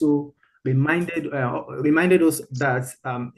also reminded us that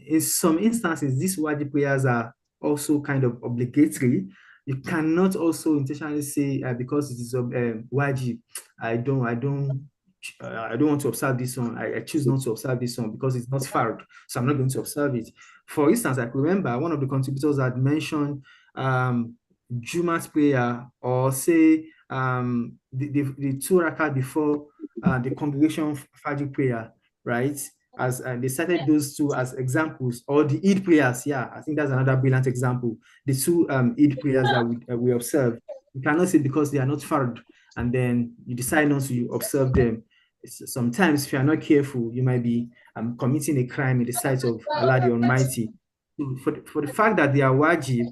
in some instances, these wajib prayers are also kind of obligatory. You cannot also intentionally say because it is wajib, I don't want to observe this one. I choose not to observe this one because it's not fard, so I'm not going to observe it. For instance, I remember one of the contributors had mentioned Jumat prayer, or say the 2 rakat before the congregation Fajr prayer, right? As they cited those two as examples, or the Eid prayers. Yeah, I think that's another brilliant example. The two Eid prayers that we observe, you cannot say because they are not fard, and then you decide not to observe them. Sometimes, if you are not careful, you might be committing a crime in the sight of Allah the Almighty. For the fact that they are wajib,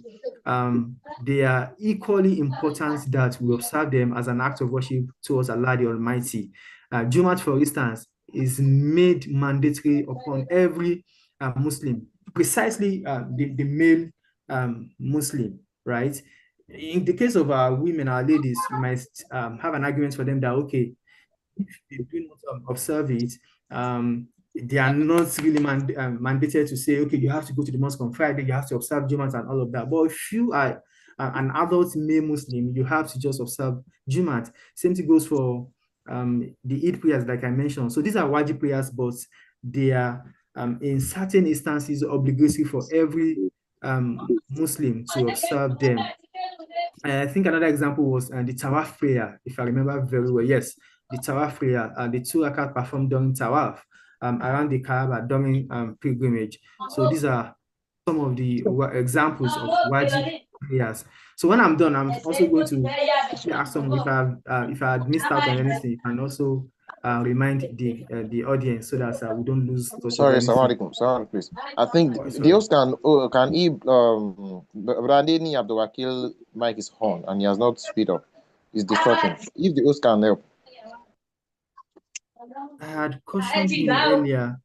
they are equally important that we observe them as an act of worship towards Allah the Almighty. Jumat, for instance, is made mandatory upon every Muslim, precisely the male Muslim, right? In the case of our women, our ladies, you might have an argument for them that, okay, if they do not observe it, they are not really mandated to say, okay, you have to go to the mosque on Friday, you have to observe Jumat and all of that. But if you are an adult male Muslim, you have to just observe Jumat. Same thing goes for the Eid prayers, like I mentioned. So these are wajib prayers, but they are in certain instances obligatory for every Muslim to observe them. I think another example was the Tawaf prayer, if I remember very well. Yes, the Tawaf prayer, the 2 rakat performed during Tawaf around the Kaaba during pilgrimage. So these are some of the examples of wajib prayers. So when I'm done, I'm also going to ask someone if I had missed out on anything, you can also remind the audience so that we don't lose touch of Sorry, anything. Sorry, please. I think Oh, the host can he Brandini Abdulwakil mic is on and he has not speed up. He's distracting. If the host can help. I had cautioned him earlier.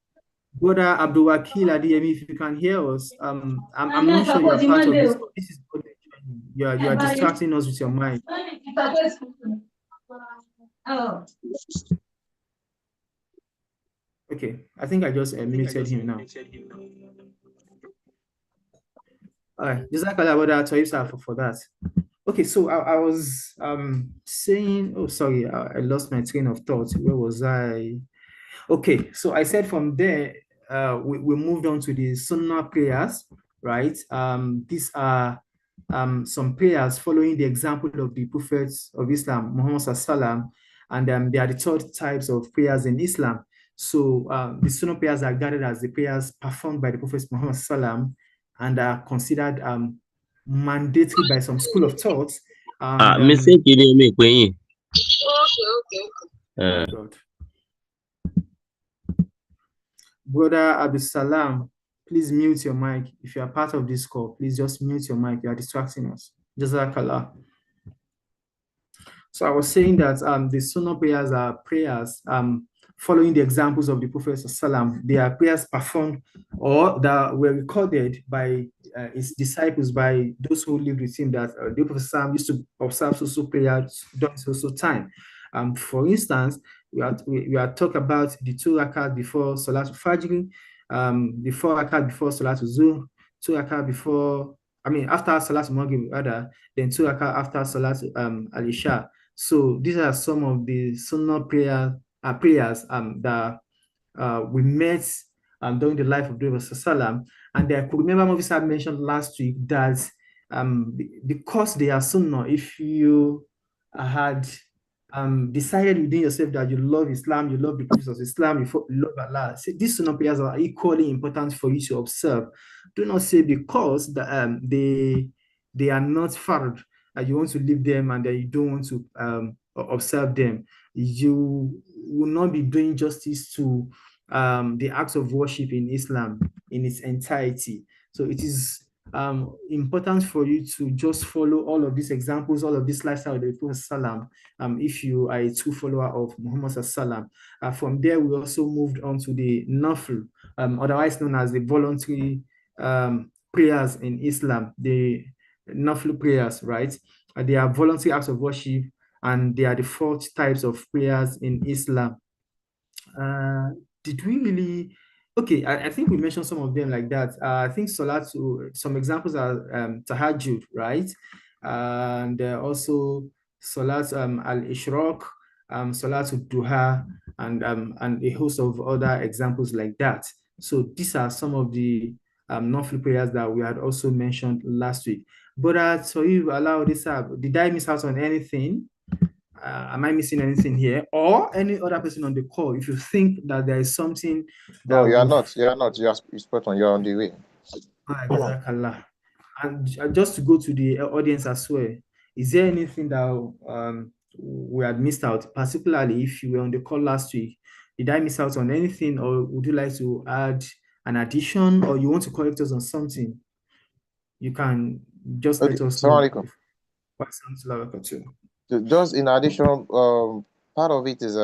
Brother Abdul Wakil Adiyemi, if you can hear us, I'm not sure you are part of this. This is you are distracting us with your mind. Okay, I think I just muted him now. All right, Jazakallah for that. Okay, so I was saying, oh sorry, I lost my train of thought. Where was I? Okay, so I said from there, we moved on to the Sunnah prayers, right? These are some prayers following the example of the prophets of Islam, Muhammad Sallam, and they are the third types of prayers in Islam. So the Sunnah prayers are gathered as the prayers performed by the Prophet Muhammad Sallam and are considered mandatory by some school of thought. Mistake you didn't make when you. Oh God. Brother Abdul Salam, please mute your mic. If you are part of this call, please just mute your mic. You are distracting us. Jazakallah. So I was saying that the Sunnah prayers are prayers following the examples of the Prophet Sallam. They are prayers performed or that were recorded by his disciples, by those who lived with him, that the Prophet Sallam used to observe so prayers during so time. For instance, we are talking about the 2 rakat before Salatul Fajr, the 4 rakat before Salatul Zuhr, 2 rakat before, after Salatul Maghrib rather, then 2 rakat after Salatul Al-Isha. So these are some of the Sunnah prayers that we met during the life of the Prophet Sallam. And I could remember Mufti Sahib mentioned last week that because they are Sunnah, if you had decided within yourself that you love Islam, you love the prophets of Islam, you love Allah, these Sunnah prayers are equally important for you to observe. Do not say because they are not fard, you want to leave them and that you don't want to observe them. You will not be doing justice to the acts of worship in Islam in its entirety. So it is important for you to just follow all of these examples, all of this lifestyle of the Prophet Sallam, if you are a true follower of Muhammad Sallam. From there, we also moved on to the Nafl, otherwise known as the voluntary prayers in Islam, the Nafl prayers, right? They are voluntary acts of worship, and they are the 4 types of prayers in Islam. Did we really? Okay, I think we mentioned some of them like that. I think Salatu, some examples are Tahajjud, right? And also Salat al-Ishraq, Salatul Duha, and a host of other examples like that. So these are some of the non-free prayers that we had also mentioned last week. But so you allow this up. Did I miss out on anything? Am I missing anything here? Or any other person on the call, if you think that there is something that No, you are would... not. You are not. You are spot on. You are on the way. Jazakallah. And just to go to the audience as well, is there anything that we had missed out, particularly if you were on the call last week? Did I miss out on anything, or would you like to add an addition, or you want to correct us on something? You can just Okay. let us Assalamu know. alaikum. Just in addition, part of it is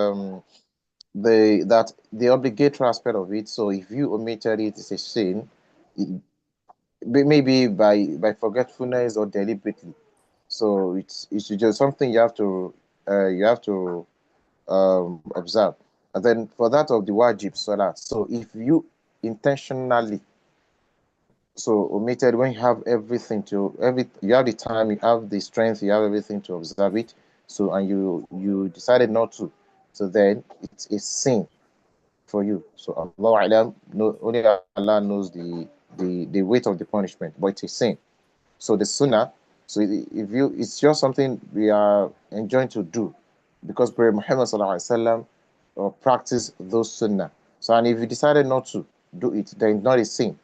the obligatory aspect of it. So if you omitted it, it's a sin. Maybe by forgetfulness or deliberately. So it's just something you have to observe. And then for that of the wajib salat, so if you intentionally omitted when you have everything you have the time, you have the strength, you have everything to observe it, so and you decided not to, so then it's a sin for you. So Allah Alam, only Allah knows the weight of the punishment, but it's a sin. So the sunnah, so it's just something we are enjoying to do, because Prophet Muhammad sallallahu alaihi wasallam practice those sunnah. So and if you decided not to do it, then it's not a sin.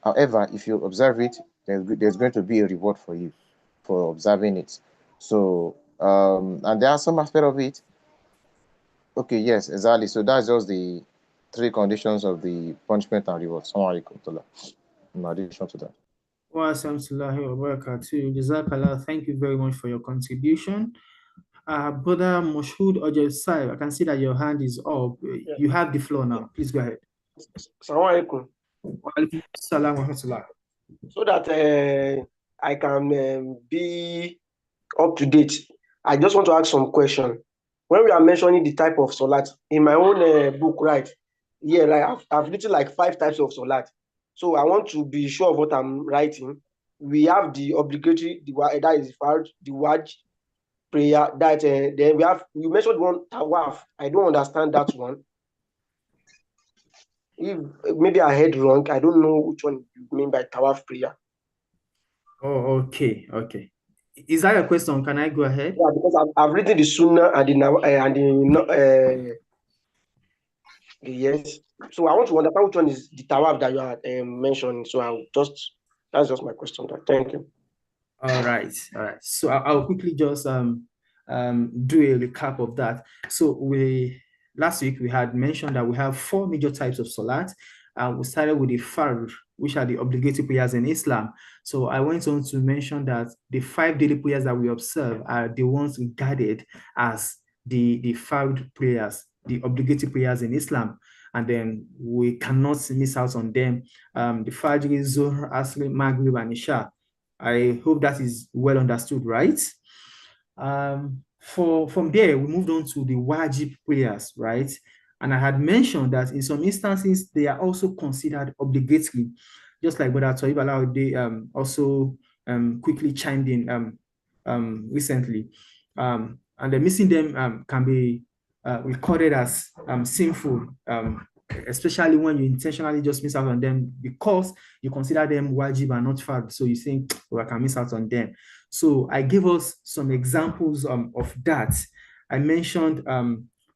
However, if you observe it, there's going to be a reward for you for observing it. So and there are some aspect of it. Okay, yes, exactly. So that's just the three conditions of the punishment and reward. In addition to that. Jazakallah. Thank you very much for your contribution. Brother Moshood Ojesai, I can see that your hand is up. Yeah. You have the floor now. Please go ahead. Assalamu alaikum. Salam wa rahmatullah. So that I can be up to date, I just want to ask some question. When we are mentioning the type of salat, in my own book, right? Yeah, like I've written like 5 types of salat. So I want to be sure of what I'm writing. We have the obligatory, that is the waj prayer. That then we mentioned one tawaf. I don't understand that one. If maybe I heard wrong, I don't know which one you mean by tawaf prayer. Oh, okay. Is that your question? Can I go ahead? Yeah, because I've written the sunnah and the yes. So I want to understand which one is the tawaf that you are mentioning. So that's just my question. Thank you. All right. So I'll quickly just do a recap of that. So last week we had mentioned that we have 4 major types of salat. We started with the fard, which are the obligatory prayers in Islam. So I went on to mention that the 5 daily prayers that we observe are the ones regarded as the fard prayers, the obligatory prayers in Islam. And then we cannot miss out on them. The Fajr, Zuhr, Asr, Maghrib, and Isha. I hope that is well understood, right? From there, we moved on to the wajib prayers, right? And I had mentioned that in some instances, they are also considered obligatory, just like Brother Toib Alaude also quickly chimed in recently. And the missing them can be recorded as sinful, especially when you intentionally just miss out on them because you consider them wajib and not fard. So you think, oh, I can miss out on them. So I gave us some examples of that. I mentioned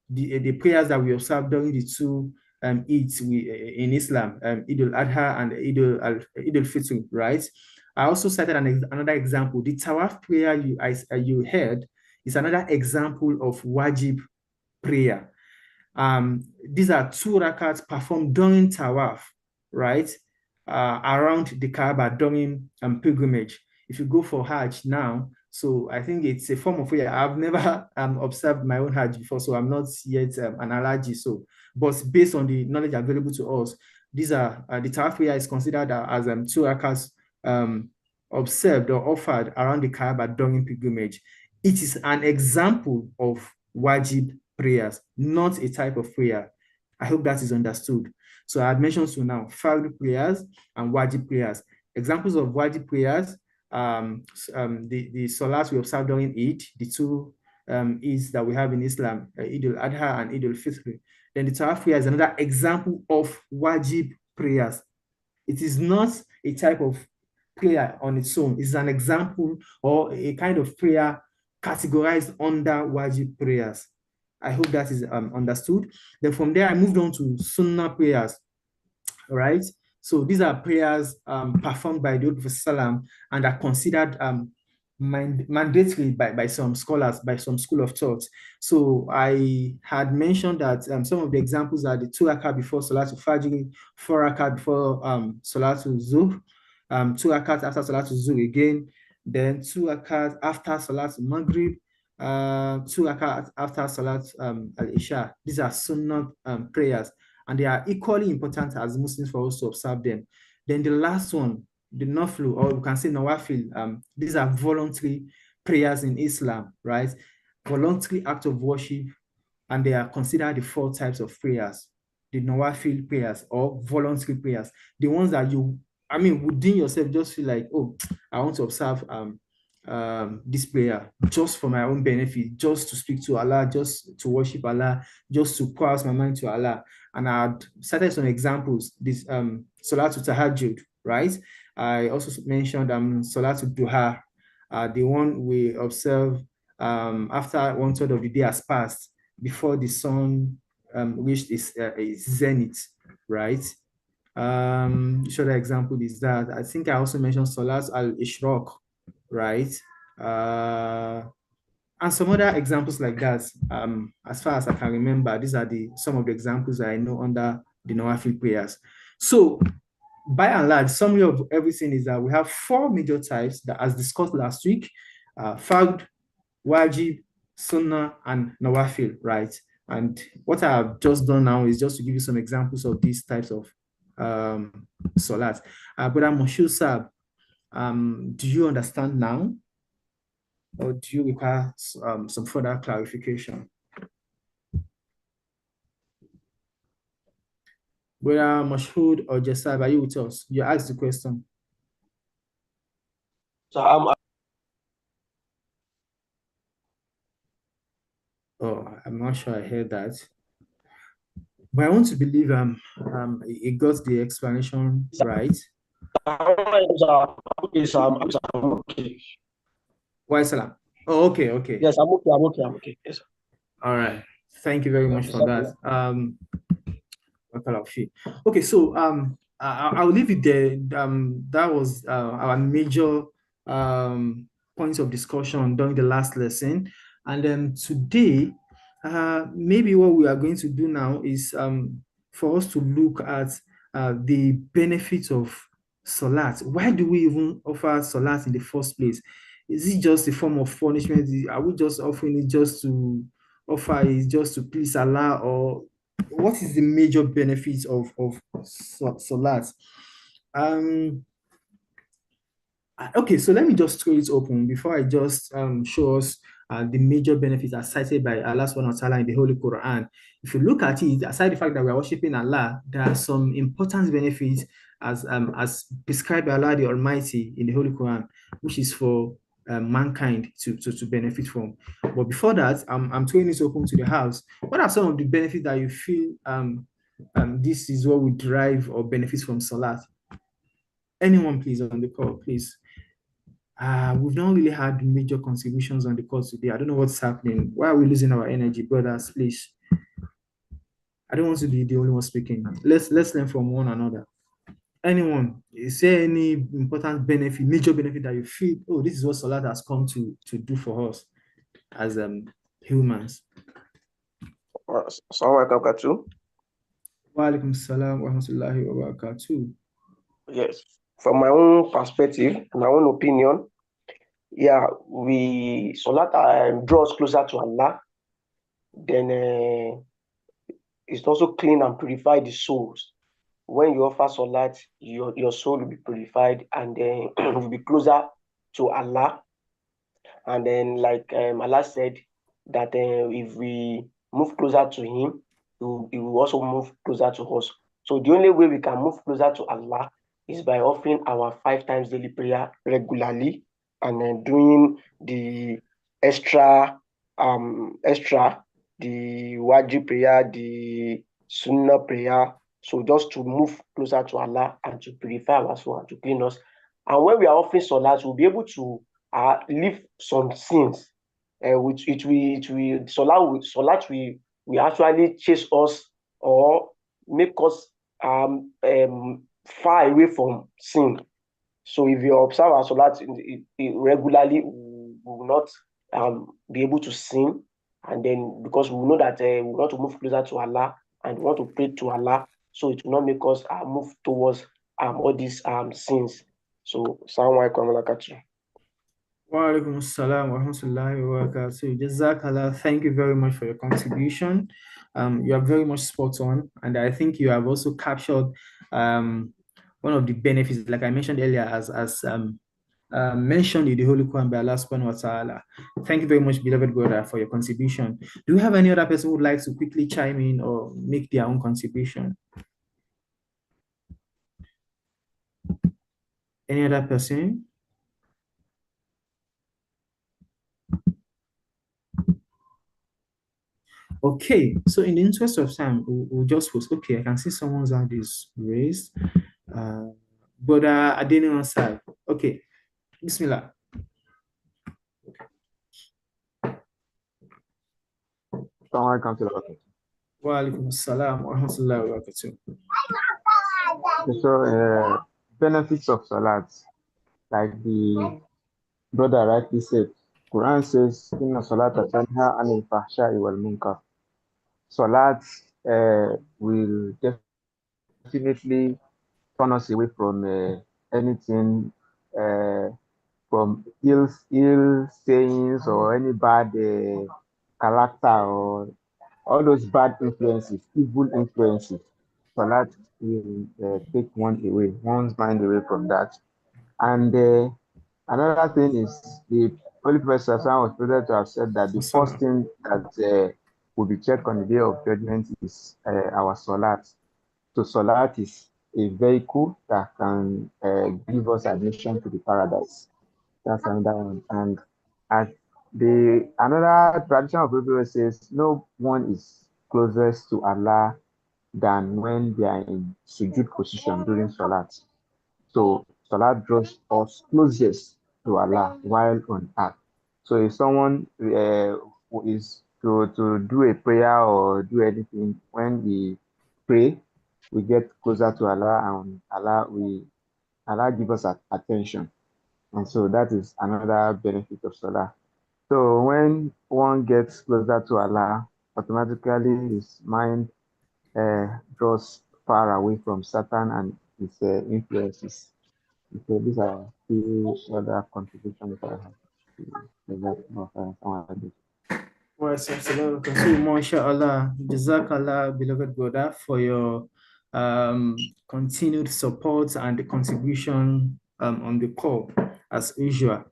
the prayers that we observe during the 2 Eids in Islam, Eid al-Adha and Eid al-Fitr, right? I also cited another example. The Tawaf prayer you heard is another example of wajib prayer. These are 2 rakats performed during Tawaf, right? Around the Kaaba during pilgrimage. If you go for Hajj now, so I think it's a form of prayer. I've never observed my own Hajj before, so I'm not yet an allergy. So, but based on the knowledge available to us, these are the Tawaf prayer is considered as 2 rakats observed or offered around the Kaaba during pilgrimage. It is an example of wajib prayers, not a type of prayer. I hope that is understood. So I had mentioned to now Fard prayers and Wajib prayers. Examples of Wajib prayers, the Salat we observe during Eid, the two Eids that we have in Islam, Eid al-Adha and Eid al-Fitr. Then the Tawaf prayer is another example of Wajib prayers. It is not a type of prayer on its own. It's an example or a kind of prayer categorized under Wajib prayers. I hope that is understood. Then from there, I moved on to Sunnah prayers, right? So these are prayers performed by the Prophet Salam and are considered mandatory by some scholars, by some school of thought. So I had mentioned that some of the examples are the 2 rakah before Salatul Fajr, 4 rakah before Salatul Zuhr, 2 rakah after Salatul Zuhr again, then 2 rakah after Salatul Maghrib, 2 rakah after Salat al-Isha. These are Sunnah prayers, and they are equally important as Muslims for us to observe them. Then the last one, the Naflu, or we can say Nawafil, these are voluntary prayers in Islam, right? Voluntary act of worship, and they are considered the 4 types of prayers: the Nawafil prayers or voluntary prayers, the ones that you, within yourself just feel like, oh, I want to observe this prayer just for my own benefit, just to speak to Allah, just to worship Allah, just to pour out my mind to Allah. And I had cited some examples, this Salatul Tahajjud, right? I also mentioned Salatul Duha, the one we observe after 1/3 of the day has passed, before the sun reached its zenith, right? Which other example is that? I think I also mentioned Salat al-Ishraq, right? And some other examples like that. As far as I can remember, these are some of the examples that I know under the Nawafil prayers. So by and large, summary of everything is that we have 4 major types that, as discussed last week: Fard, Wajib, Sunnah, and Nawafil, right? And what I have just done now is just to give you some examples of these types of Salat. Brother Moshood Sab, do you understand now? Or do you require some further clarification? Brother Moshood or Jesab, are you with us? You asked the question. So I'm not sure I heard that. But I want to believe it got the explanation right. okay. Why salam? Oh, okay. Yes, I'm okay. Yes. All right. Thank you very much for that. Okay, so I'll leave it there. That was our major points of discussion during the last lesson. And then today, maybe what we are going to do now is for us to look at the benefits of Salat. Why do we even offer Salat in the first place? Is it just a form of punishment? Are we just offering it just to offer it just to please Allah, or what is the major benefits of Salat? Okay, so let me just throw it open before I just show us the major benefits as cited by Allah subhanahu wa ta'ala in the Holy Quran. If you look at it, aside the fact that we are worshiping Allah, there are some important benefits as prescribed by Allah the Almighty in the Holy Quran, which is for mankind to benefit from. But before that, I'm throwing this open to the house. What are some of the benefits that you feel this is what we derive or benefits from Salat? Anyone, please, on the call, please. We've not really had major contributions on the call today. I don't know what's happening. Why are we losing our energy, brothers? Please. I don't want to be the only one speaking. Let's learn from one another. Anyone, is there any important benefit, major benefit that you feel, oh, this is what Salat has come to do for us as humans? Assalamu alaikum. Wa alaikum salam wa rahmatullahi wa barakatuh. Yes, from my own perspective, my own opinion, yeah, Salat draws closer to Allah. Then it also clean and purify the souls. When you offer Salat, your soul will be purified and then will be closer to Allah. And then, like Allah said, that if we move closer to Him, He will also move closer to us. So the only way we can move closer to Allah is by offering our 5 times daily prayer regularly, and then doing the extra, the wajib prayer, the sunnah prayer. So just to move closer to Allah and to purify our soul and to clean us. And when we are offering salat, we'll be able to leave some sins. Which it will salat will actually chase us or make us far away from sin. So if you observe our salat regularly, we will not be able to sin, and then because we know that we want to move closer to Allah and we want to pray to Allah, so it will not make us move towards all these sins. So, Assalamu alaikum wa rahmatullahi. Wa alaikum assalam wa rahmatullahi wa barakatuh. Jazakallah, thank you very much for your contribution. You are very much spot on, and I think you have also captured one of the benefits, like I mentioned earlier, as mentioned in the Holy Quran by Allah subhanahu wa ta'ala. Thank you very much, beloved brother, for your contribution. Do we have any other person who would like to quickly chime in or make their own contribution? Any other person? Okay, so in the interest of time, we'll just post. Okay, I can see someone's hand is raised. But I didn't answer. Okay, Bismillah. Wa alaikum assalam wa rahmatullahi wa barakatuh. So, benefits of salat, like the brother rightly said, Quran says, "Inna salata tanha anil fahsha'i wal munkar." Salat will definitely turn us away from anything, from ill sayings or any bad character or all those bad influences, evil influences. Salat will take one's mind away from that. And another thing is the Holy Prophet was quoted to have said that the first thing that will be checked on the day of judgment is our salat. So salat is a vehicle that can give us admission to the paradise. That's another one. And as another tradition of people says, no one is closest to Allah than when they are in sujood position during salat. So salat draws us closest to Allah while on earth. So if someone is to do a prayer or do anything, when we pray, we get closer to Allah, and Allah give us attention. And so that is another benefit of salah. So when one gets closer to Allah, automatically his mind draws far away from Satan and his influences. So these are two other contributions that I have to that. So, mashallah, Jazakallah, beloved brother, for your continued support and the contribution on the call, as usual.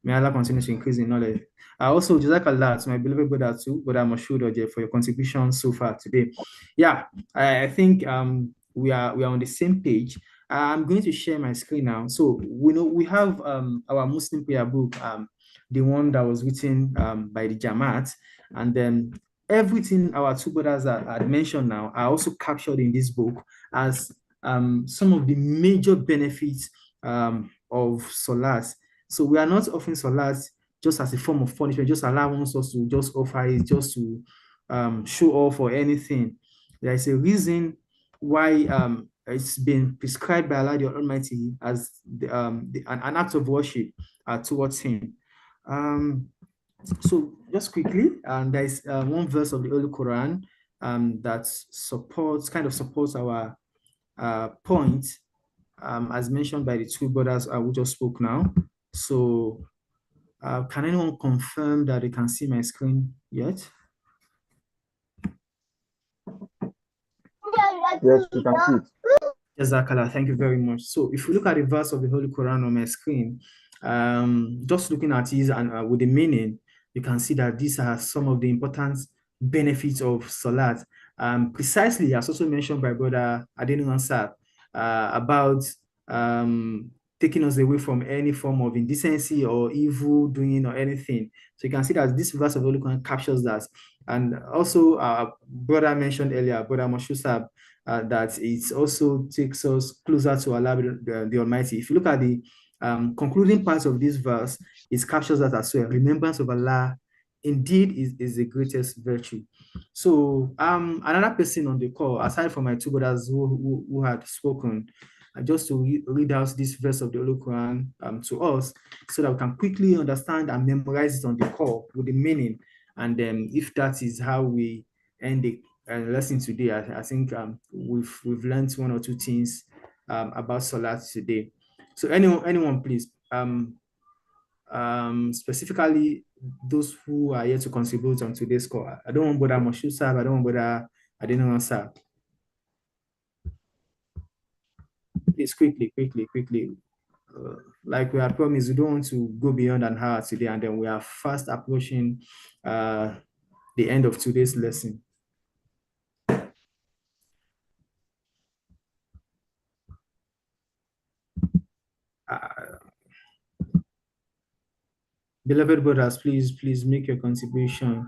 May Allah continue to increase in knowledge. Also, Jazakallah to my beloved brother too, Brother Moshood, for your contribution so far today. Yeah, I think we are on the same page. I'm going to share my screen now. So we have our Muslim prayer book, the one that was written by the Jamaat, and then everything our two brothers had mentioned now are also captured in this book as some of the major benefits of salat. So we are not offering salat just as a form of punishment, just allowing us to just offer it just to show off or anything. There is a reason why it's been prescribed by Allah the Almighty as an act of worship towards Him. So just quickly, there is one verse of the Holy Quran that kind of supports our point, as mentioned by the two brothers who just spoke now. So can anyone confirm that they can see my screen yet? Yes, you can see it. Jazakallah, thank you very much. So if you look at the verse of the Holy Quran on my screen, just looking at it and with the meaning, you can see that these are some of the important benefits of salat. precisely as also mentioned by Brother Adenu Ansar, about taking us away from any form of indecency or evil doing or anything. So you can see that this verse of the Holy Quran captures that. And also, Brother mentioned earlier, Brother Moshusab, that it also takes us closer to Allah, the Almighty. If you look at the concluding part of this verse, it captures that as well. Remembrance of Allah indeed is the greatest virtue. So another person on the call, aside from my two brothers who had spoken, just to read out this verse of the Holy Quran to us, so that we can quickly understand and memorize it on the call with the meaning. And then if that is how we end the lesson today, I think we've learned one or two things about Salat today. So anyone please, specifically those who are here to contribute on today's call. I don't want Brother Moshu Sab, I don't want Brother Adenu Sab. Please quickly. Like we had promised, we don't want to go beyond an hour today, and then we are fast approaching the end of today's lesson. Beloved brothers, please make your contribution.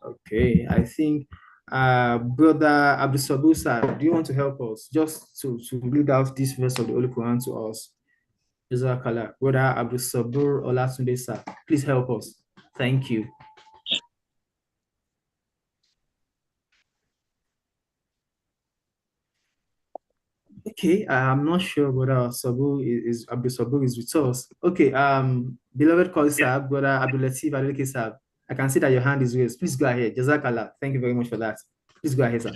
Okay, I think Brother Abdul Sabusa, do you want to help us just to read out this verse of the Holy Quran to us? Jazakallah. Brother Abdul Sabur Olatunde sir, please help us. Thank you. Okay, I'm not sure whether Abdul Sabur is with us. Okay, beloved colleague, Brother Abdul Latif Adeleke sir, I can see that your hand is raised. Please go ahead. Jazakallah. Thank you very much for that. Please go ahead, sir.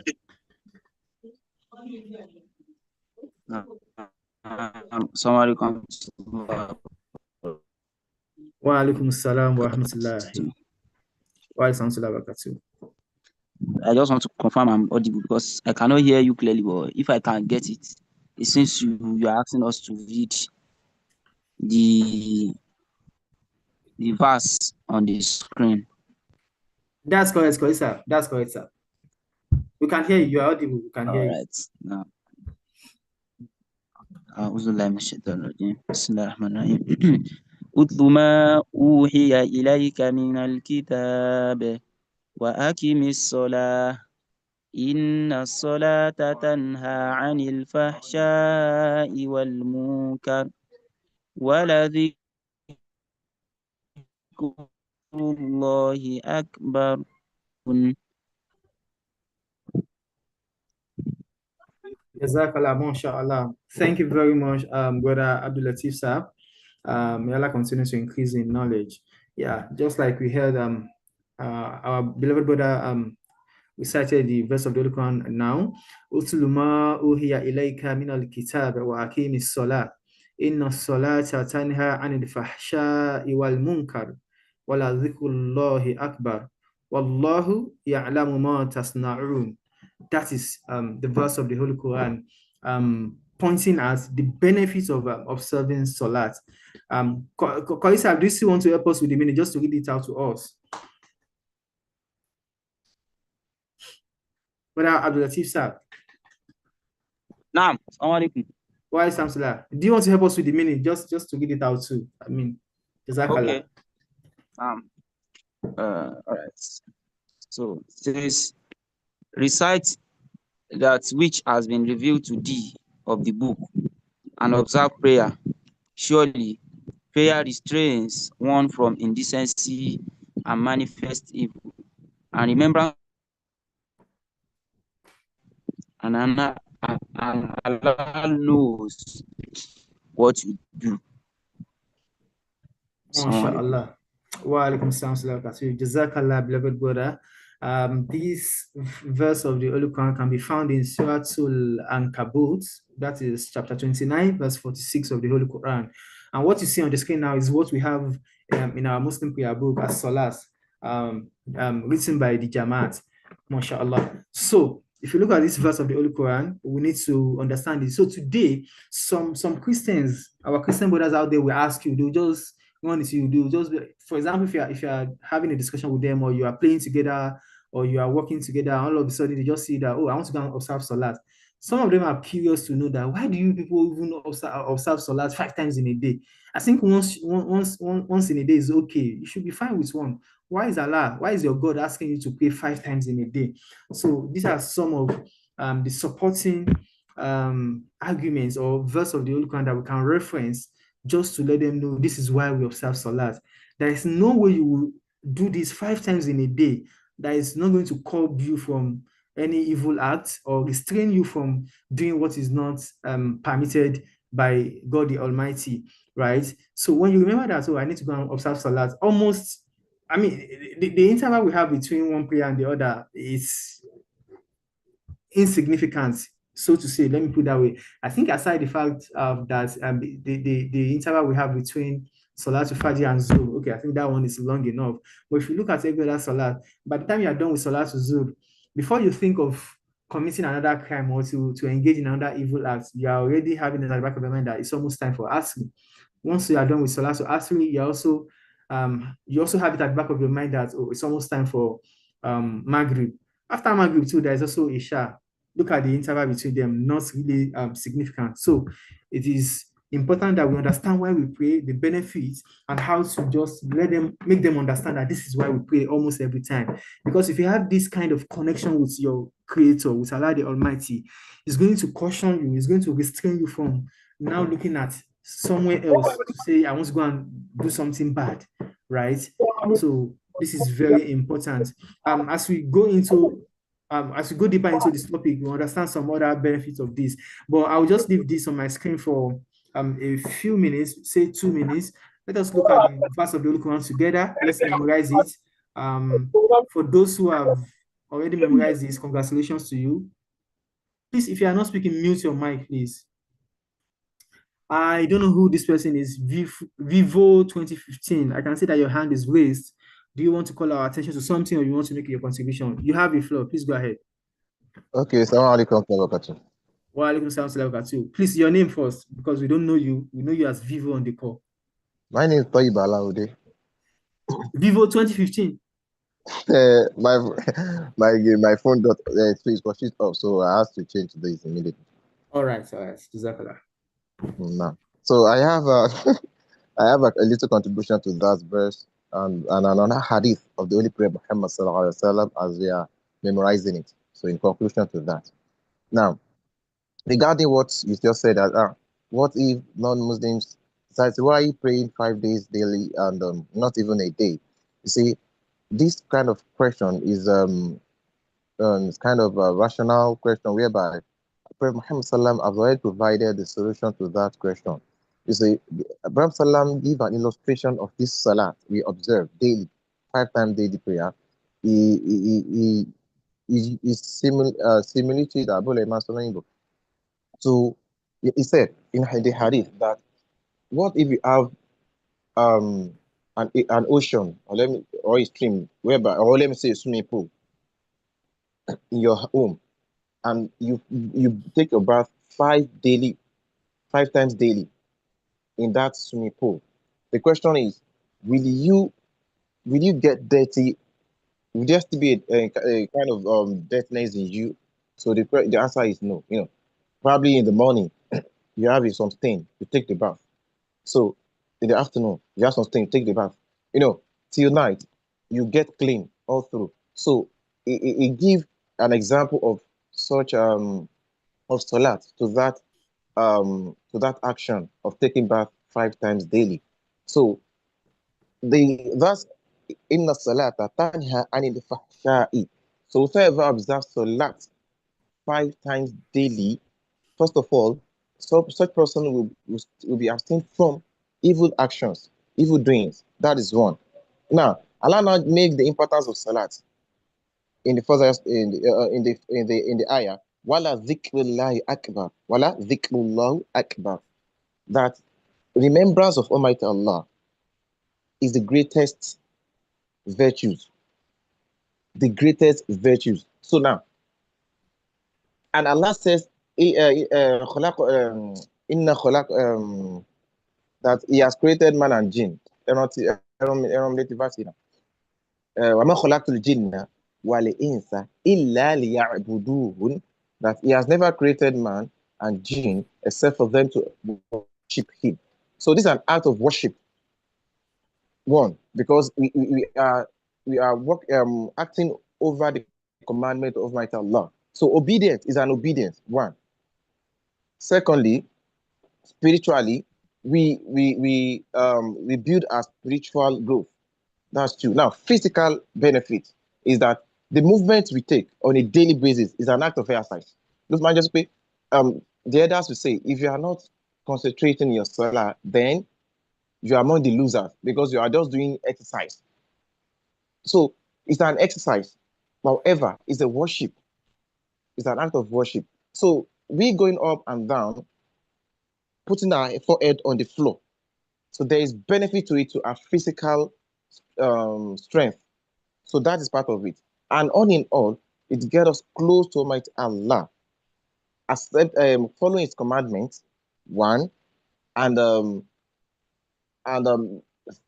Assalamu alaikum. Wa alaikum assalam wa rahmatullahi wa barakatuh. I just want to confirm I'm audible because I cannot hear you clearly, but if I can get it, it seems you are asking us to read the verse on the screen. That's correct, sir. That's correct, sir. We can hear you. You are audible. We can hear you. All right. Now. أعوذ بالله من الشيطان الرجيم بسم الله الرحمن الرحيم أتل ما أوحي إليك من الكتاب وأقم الصلاة إن الصلاة تنهى عن الفحشاء والمنكر ولذكر الله أكبر. Jazakallah, mashallah. Thank you very much, Brother Abdul Latif sir. May Allah continue to increase in knowledge. Yeah, just like we heard our beloved brother recited the verse of the Holy Quran now. Utlu ma uhiya ilayka min al-kitab wa aqimi s-salat. Inna s-salata tanha 'anil fahsha'i wal munkar wa la dhikrullahi akbar. Wallahu ya'lamu ma tasna'un. That is the verse of the Holy Quran pointing at the benefits of observing Salat. Koisa, do you still want to help us with the meaning, just to read it out to us? Brother Abdul Latif sir. Naam, assalamu alaikum. Why Samsula? Do you want to help us with the meaning, just to read it out too? I mean, Jazakallah. Okay. All right. So it says, recite that which has been revealed to thee of the book and observe prayer. Surely prayer restrains one from indecency and manifest evil, and remember, and Allah knows what you do. MashaAllah. Wa alaikum salam. Jazakallah, beloved brother. This verse of the Holy Quran can be found in Surah Al-Ankabut, that is chapter 29, verse 46 of the Holy Quran. And what you see on the screen now is what we have in our Muslim prayer book as Salat, written by the Jamaat, MashaAllah. So if you look at this verse of the Holy Quran, we need to understand it. So today, some Christians, our Christian brothers out there will ask you, they'll just want to do, just for example, if you are having a discussion with them, or you are playing together, or you are working together, and all of a sudden they just see that, oh, I want to go and observe Salat. Some of them are curious to know that why do you people even observe Salat 5 times in a day? I think once in a day is okay. You should be fine with one. Why is your God asking you to pray 5 times in a day? So these are some of the supporting arguments or verse of the Holy Quran that we can reference just to let them know this is why we observe Salat. There is no way you will do this 5 times in a day that is not going to curb you from any evil act or restrain you from doing what is not permitted by God the Almighty, right? So when you remember that, oh, I need to go and observe Salat, almost, I mean, the interval we have between one prayer and the other is insignificant, so to say. Let me put it that way. I think aside the fact that the interval we have between Salat to Fajr and Zuhr, okay, I think that one is long enough. But if you look at every other Salat, by the time you are done with Salat to Zuhr, before you think of committing another crime or to engage in another evil act, you are already having in the back of your mind that it's almost time for Asr. Once you are done with Salat to Asr, you also have it at the back of your mind that, oh, it's almost time for Maghrib. After Maghrib too, there's also Isha. Look at the interval between them, not really significant. So it is important that we understand why we pray, the benefits, and how to just make them understand that this is why we pray almost every time. Because if you have this kind of connection with your Creator, with Allah the Almighty, it's going to caution you, it's going to restrain you from now looking at somewhere else to say, I want to go and do something bad, right? So this is very important. As we go deeper into this topic, we understand some other benefits of this. But I'll just leave this on my screen for a few minutes, say 2 minutes. Let us look at the verse of the Holy Quran together. Let's memorize it. For those who have already memorized this, congratulations to you. Please, if you are not speaking, mute your mic, please. I don't know who this person is. Vivo 2015. I can see that your hand is raised. Do you want to call our attention to something, or you want to make your contribution? You have the floor. Please go ahead. Okay, Assalamu alaikum. Wa alaikum salam. Please, your name first, because we don't know you. We know you as Vivo on the call. My name is Tayyib Alaude. Vivo 2015. My phone got switched off, so I have to change this immediately. All right. Jazakallah. Now, so I have a little contribution to that verse and another hadith of the Holy Prophet Muhammad sallallahu alaihi wasallam as we are memorizing it. So in conclusion to that, now regarding what you just said, what if non-Muslims decide, why are you praying 5 days daily and not even a day? You see, this kind of question is it's kind of a rational question whereby Prophet Muhammad Sallam has already provided the solution to that question. You see, Prophet Sallam gave an illustration of this salat we observe daily, 5 times daily prayer. He similitude So he said in the hadith that what if you have an ocean or a stream or let me say a swimming pool in your home, and you take your bath 5 times daily in that swimming pool. The question is, will you get dirty? Will there still be a kind of dirtiness in you? So the answer is no. Probably in the morning you have some stain, you take the bath. So in the afternoon you have some stain, take the bath. Till night you get clean all through. So it gives an example of such of salat to that action of taking bath 5 times daily. So that's inna salata tanha anil fahsha'i. So whoever observes salat 5 times daily, first of all, such person will be abstained from evil actions, evil doings. That is one. Now, Allah now make the importance of salat in the first in the ayah. Wala dhikrullahi akbar. Wala dhikrullahi akbar. That remembrance of Almighty Allah is the greatest virtues. The greatest virtues. So now, and Allah says, Inna khalaq, that He has created man and jinn. وَمَا خَلَقْتُ الْجِنَّ وَالْإِنسَ إِلَّا لِيَعْبُدُوهُ, that he has never created man and jinn except for them to worship him. So this is an act of worship. One, because we are acting over the commandment of Almighty Allah. So obedience is an obedience. One. Secondly, spiritually, we build our spiritual growth. That's two. Now, physical benefit is that the movement we take on a daily basis is an act of exercise. Those man just pay. The others will say, if you are not concentrating your salah, then you are among the losers because you are just doing exercise. So it's an exercise. However, it's a worship. It's an act of worship. So we going up and down, putting our forehead on the floor. So there is benefit to it, to our physical strength. So that is part of it. And all in all, it gets us close to Almighty Allah. Accept, following His commandments, one, and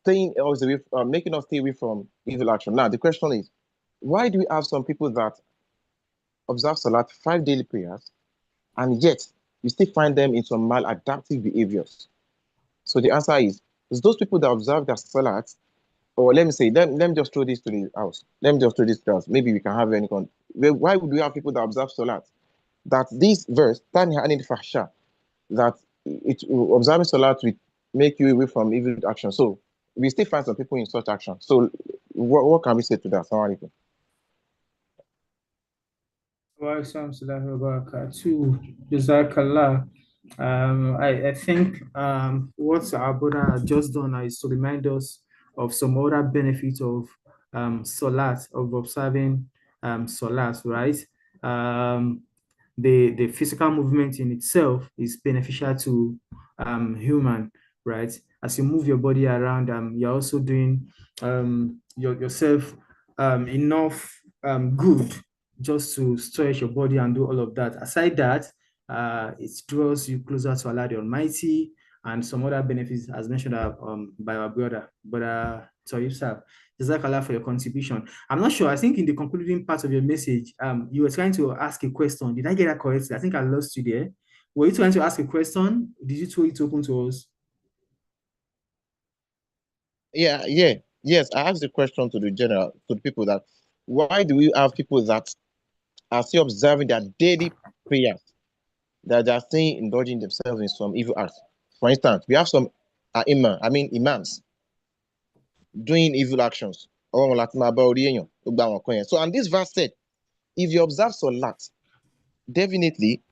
staying always away, making us stay away from evil action. Now the question is, why do we have some people that observe Salat 5 daily prayers, and yet we still find them in some maladaptive behaviors? So the answer is those people that observe their Salat, or let me say, let me just throw this to the house. Let me just throw this to the house. Maybe we can have any con. Why would we have people that observe Salat? That this verse, Tanya Anil Fahsha, that it observing Salat will make you away from evil action. So we still find some people in such action. So what can we say to that? Assalamu alaikum. Jazakallah. I think what our brother has just done is to remind us of some other benefits of salat, of observing salat, right? The physical movement in itself is beneficial to human, right? As you move your body around, you're also doing yourself enough good just to stretch your body and do all of that. Aside that, it draws you closer to Allah the Almighty and some other benefits as mentioned by our brother. But sorry, sir. Jazakallah for your contribution. I'm not sure. I think in the concluding part of your message, you were trying to ask a question. Did I get that correctly? I think I lost you there. Were you trying to ask a question? Did you throw it open to us? Yes. I asked the question to the people that why do we have people that are still observing their daily prayers, that they are still indulging themselves in some evil acts? For instance, we have some imams doing evil actions. So, and this verse said, if you observe Salat, definitely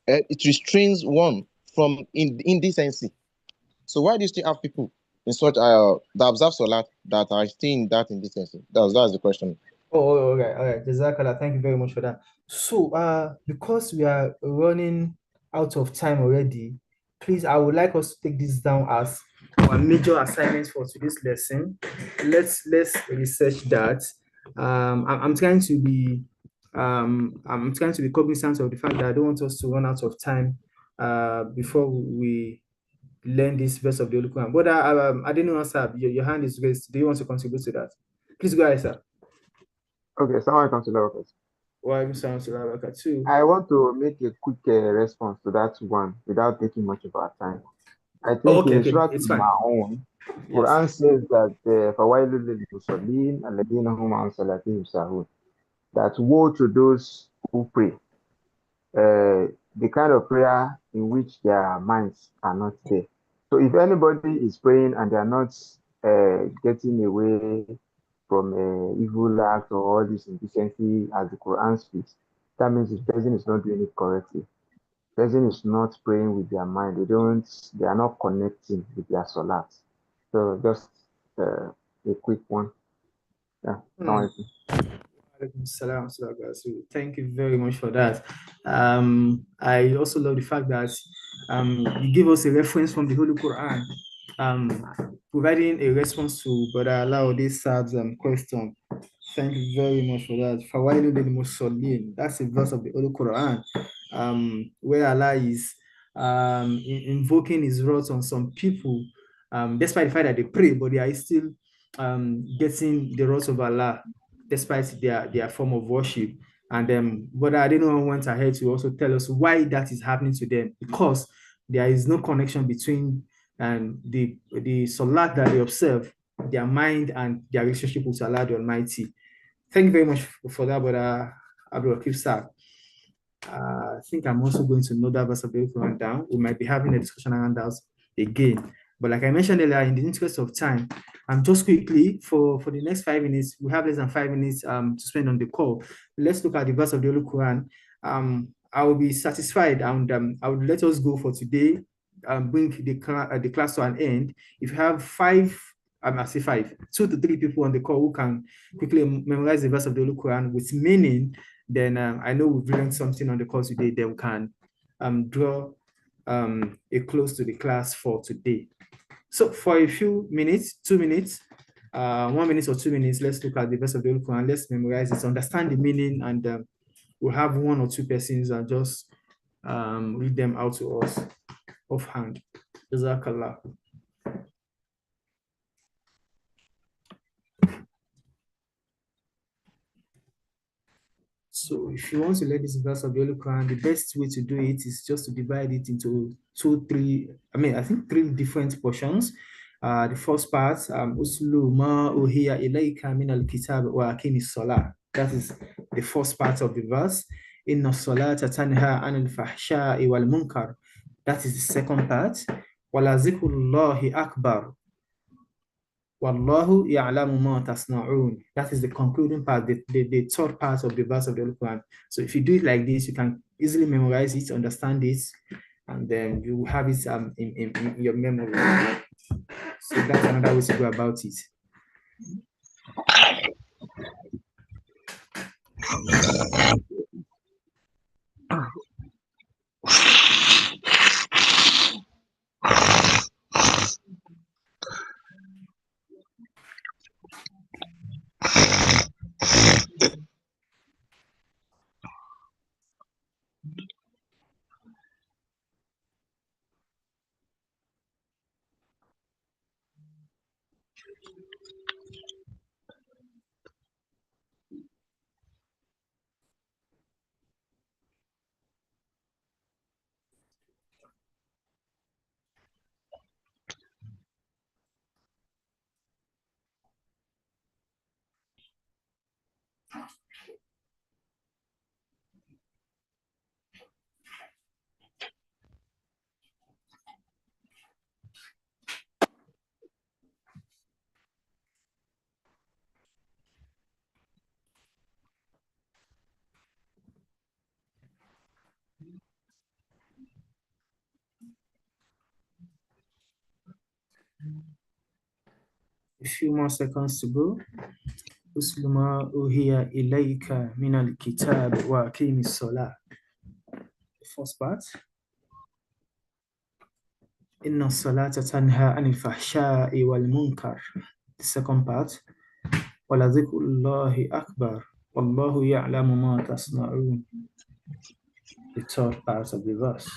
it restrains one from indecency. So why do you still have people in such that observe Salat that are still in that indecency? That's the question. All right. Jazakallah. Thank you very much for that. So, because we are running out of time already, please, I would like us to take this down as our major assignment for today's lesson. Let's research that. I'm trying to be cognizant of the fact that I don't want us to run out of time before we learn this verse of the Holy Quran. But I didn't know, sir. Your hand is raised. Do you want to contribute to that? Please go ahead, sir. Okay, someone comes to the I want to make a quick response to that one without taking much of our time. I think in Surah Al-Ma'un, Quran says that that woe to those who pray. The kind of prayer in which their minds are not there. So if anybody is praying and they are not getting away from evil act or all this indecency as the Quran speaks, that means the person is not doing it correctly. The person is not praying with their mind. They are not connecting with their salat. So just a quick one. Yeah. Thank you very much for that. I also love the fact that you give us a reference from the Holy Quran, providing a response to Brother Alauddin Saab's question. Thank you very much for that. That's a verse of the Holy Quran, where Allah is invoking His wrath on some people, despite the fact that they pray, but they are still getting the wrath of Allah. despite their form of worship. And but I didn't know went ahead to also tell us why that is happening to them, because there is no connection between the salat that they observe, their mind, and their relationship with Allah the Almighty. Thank you very much for that, brother Abdul Rakib sir. I think I'm also going to know that verse of the Quran down. We might be having a discussion around that again. But like I mentioned earlier, in the interest of time, just quickly for the next 5 minutes, we have less than 5 minutes to spend on the call. Let's look at the verse of the Holy Quran. I will be satisfied, and I would let us go for today. Bring the class to an end. If you have I say 2 to 3 people on the call who can quickly memorize the verse of the Holy Quran with meaning, then I know we've learned something on the course today. Then we can draw a close to the class for today. So for a few minutes, 2 minutes, 1 minute or 2 minutes, let's look at the verse of the Holy Quran. Let's memorize it, understand the meaning, and we'll have 1 or 2 persons and just read them out to us offhand. Jazakallah. So if you want to learn this verse of the Holy Quran, the best way to do it is just to divide it into 3 different portions. The first part, Uslu ma uhiya ilayka min al-kitab wa aqimis salah. That is the first part of the verse. Inna salata tanha anil fahsha'i wal munkar. That is the second part. Wala zikrullahi akbar. Wallahu ya'lamu ma tasna'un. That is the concluding part, the third part of the verse of the Quran. So if you do it like this, you can easily memorize it, understand it, and then you will have it in your memory. So that's another way to go about it. A few more seconds to go. Uslu ma uhiya ilayka min al-kitab wa aqimis salah. The first part. Inna salata tanha anil fahsha'i wal munkar. The second part. Wala zikrullahi akbar. Wallahu ya'lamu ma tasna'un. The third part of the verse.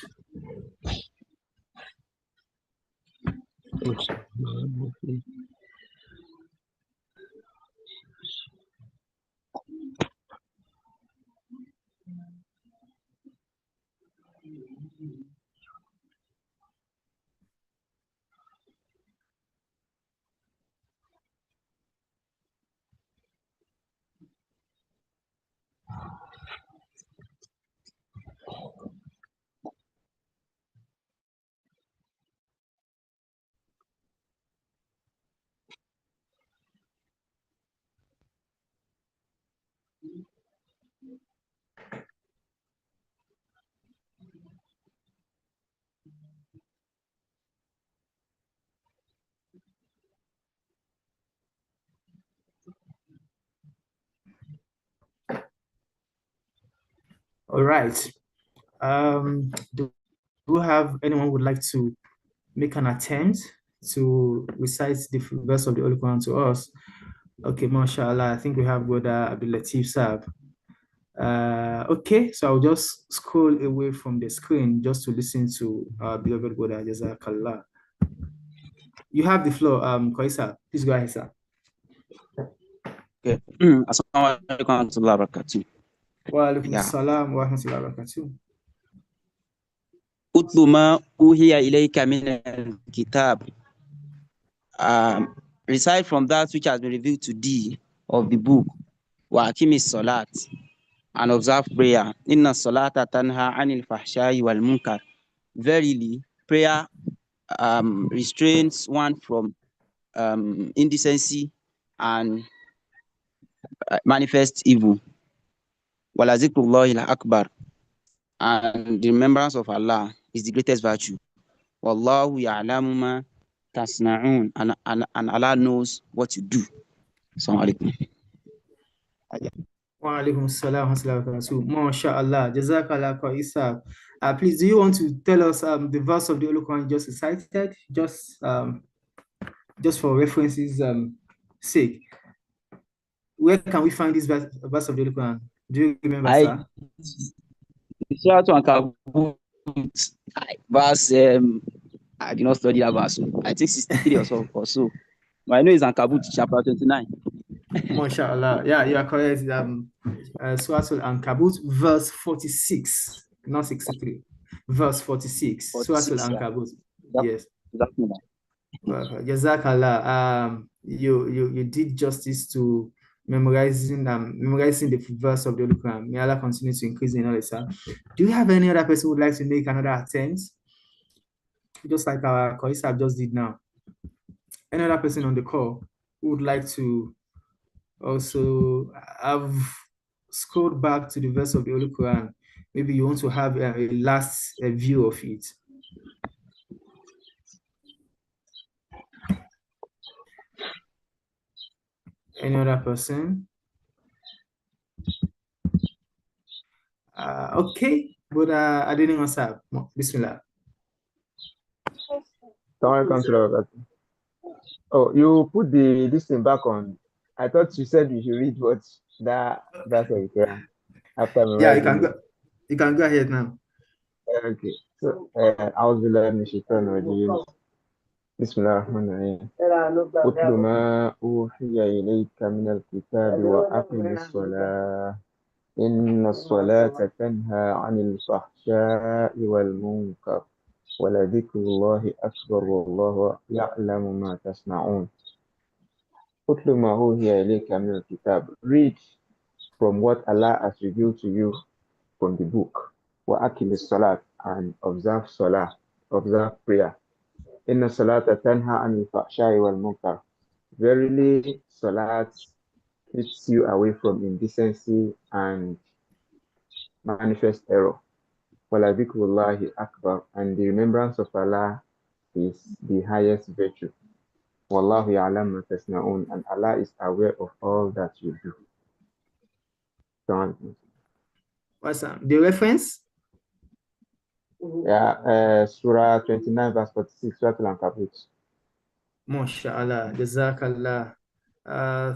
All right. Do you have anyone would like to make an attempt to recite the verse of the Holy Quran to us? Okay, mashallah. I think we have Brother Abdul Latif Saab. Okay, so I'll just scroll away from the screen just to listen to our beloved brother Jazakallah. You have the floor, Koisa. Please go ahead, sir. Okay. Assalamu alaikum wa rahmatullahi wa barakatuh. Wa alaikum assalam wa rahmatullahi wa barakatuh. Utlu ma uhiya ilayka min al-kitab. Recite from that which has been revealed to thee of the book. Wa akimi salat, and observe prayer. Inna salata tanha anil fahsha'i wal munkar. Verily, prayer restrains one from indecency and manifest evil. Wala zikrullahi akbar, and the remembrance of Allah is the greatest virtue. Wallahu ya'lamu ma tasna'un, and Allah knows what you do. Assalamu alaikum. Wa alaikum assalam wa rahmatullahi wa barakatuh. MashaAllah. Jazakallah khair, Isa. Please, do you want to tell us the verse of the Holy Quran just cited, just for reference's sake? Where can we find this verse of the Holy Quran? Do you remember, sir? Surah Ankabut, verse, I did not study that verse. I think 63 or so. But I know it's Ankabut, chapter 29. MashaAllah. Yeah, you are correct. Surah Al-Ankabut, verse 46, not 63. Verse 46. Surah Al-Ankabut. Yes. Jazakallah. You did justice to memorizing the verse of the Holy Quran. May Allah continue to increase in knowledge, sir. Do you have any other person who would like to make another attempt? Just like our Koisa just did now. Any other person on the call who would like to also have scrolled back to the verse of the Holy Quran? Maybe you want to have a last view of it. Any other person? Okay, but I didn't answer. Bismillah. Oh, you put this thing back on. I thought you said you should read what that's okay. After yeah, you can go ahead now. Okay. So أعوذ بالله من الشيطان الرجيم. بسم الله الرحمن الرحيم. اتل ما أوحي إليك من الكتاب وأقم الصلاة إن الصلاة تنهى عن الفحشاء والمنكر ولذكر الله أكبر والله يعلم ما تصنعون. اتل ما أوحي إليك من الكتاب. Read from what Allah has revealed to you from the book. وأقم الصلاة, and observe salah, observe prayer. Inna salata tanha anil fahsha'i wal munkar. Verily, salat keeps you away from indecency and manifest error. Wala dhikrullahi akbar, and the remembrance of Allah is the highest virtue. Wallahu ya'lam ma tasna'un, and Allah is aware of all that you do. What's the reference? Yeah, Surah 29, verse 46, Surah Al-Ankabut. MashaAllah, Jazakallah.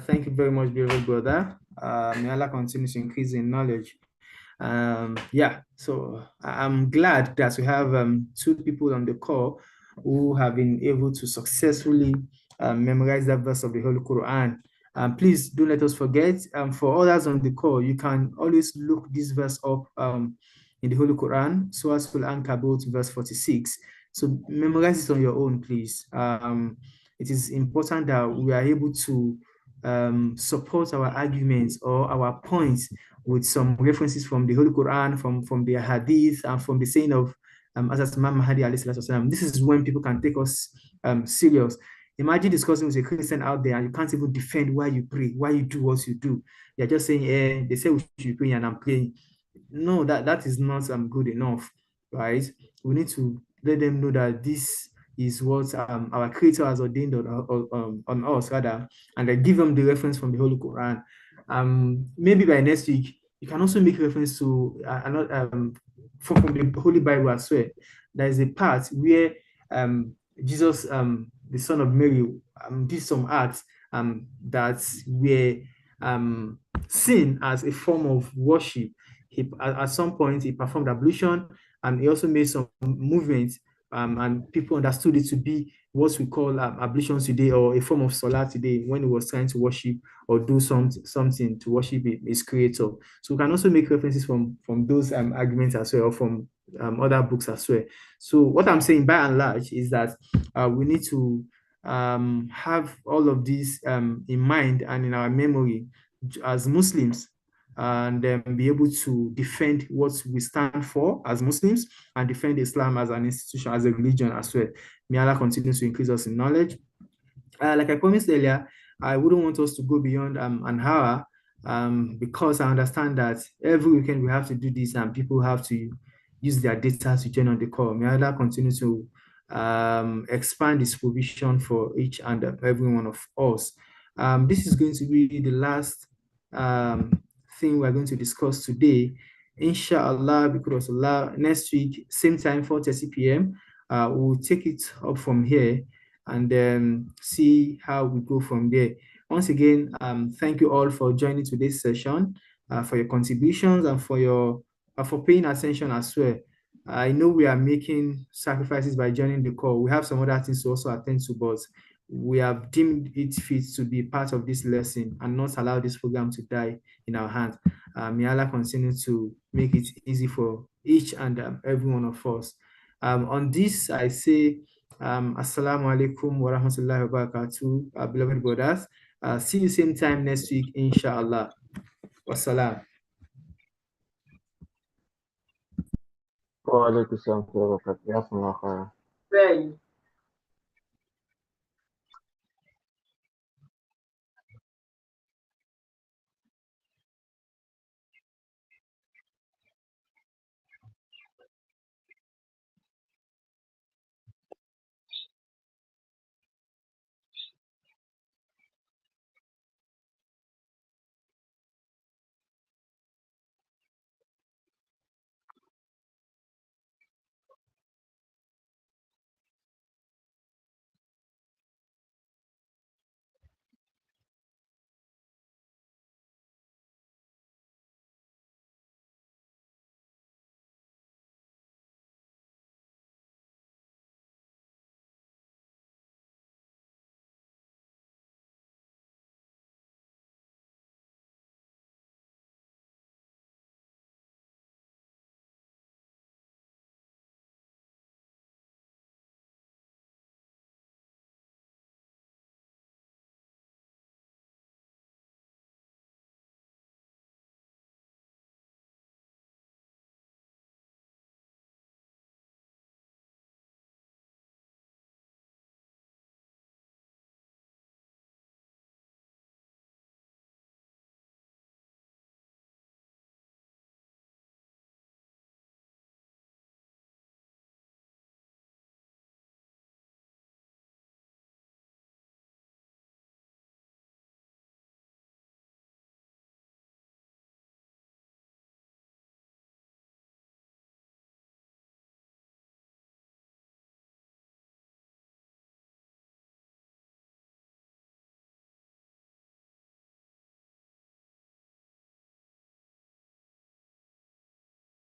Thank you very much, beloved brother. May Allah continue to increase in knowledge. Yeah, so I'm glad that we have two people on the call who have been able to successfully memorize that verse of the Holy Quran. Please don't let us forget, for others on the call, you can always look this verse up in the Holy Quran, Surah Al-Ankabut, verse 46. So memorize it on your own, please. It is important that we are able to support our arguments or our points with some references from the Holy Quran, from the Hadith, and from the saying of Hazrat Imam Mahdi alayhi salatu wasalam. This is when people can take us serious. Imagine discussing with a Christian out there and you can't even defend why you pray, why you do what you do. You're just saying, they say we should pray and I'm praying. No, that is not good enough, right? We need to let them know that this is what our Creator has ordained on us, rather, and I give them the reference from the Holy Quran. Maybe by next week, you can also make reference to from the Holy Bible as well. There is a part where Jesus, the son of Mary, did some acts that were seen as a form of worship. At some point, he performed ablution, and he also made some movements, and people understood it to be what we call ablutions today, or a form of salah today, when he was trying to worship or do something to worship his creator. So we can also make references from those arguments as well, or from other books as well. So what I'm saying by and large is that we need to have all of this in mind and in our memory as Muslims, and be able to defend what we stand for as Muslims, and defend Islam as an institution, as a religion as well. May Allah continue to increase us in knowledge. Like I promised earlier, I wouldn't want us to go beyond an hour, because I understand that every weekend we have to do this and people have to use their data to join on the call. May Allah continue to expand His provision for each and every one of us. This is going to be the last thing we're going to discuss today. Inshallah, because Allah, next week, same time, 4:30 p.m., we'll take it up from here and then see how we go from there. Once again, thank you all for joining today's session, for your contributions, and for paying attention as well. I know we are making sacrifices by joining the call. We have some other things to also attend to, but we have deemed it fit to be part of this lesson and not allow this program to die in our hands. May Allah continue to make it easy for each and every one of us. On this, I say, Assalamu alaikum wa rahmatullahi wa barakatuh, beloved brothers. See you same time next week, inshallah. Wassalam. Wa alaikum salam wa rahmatullahi wa barakatuh.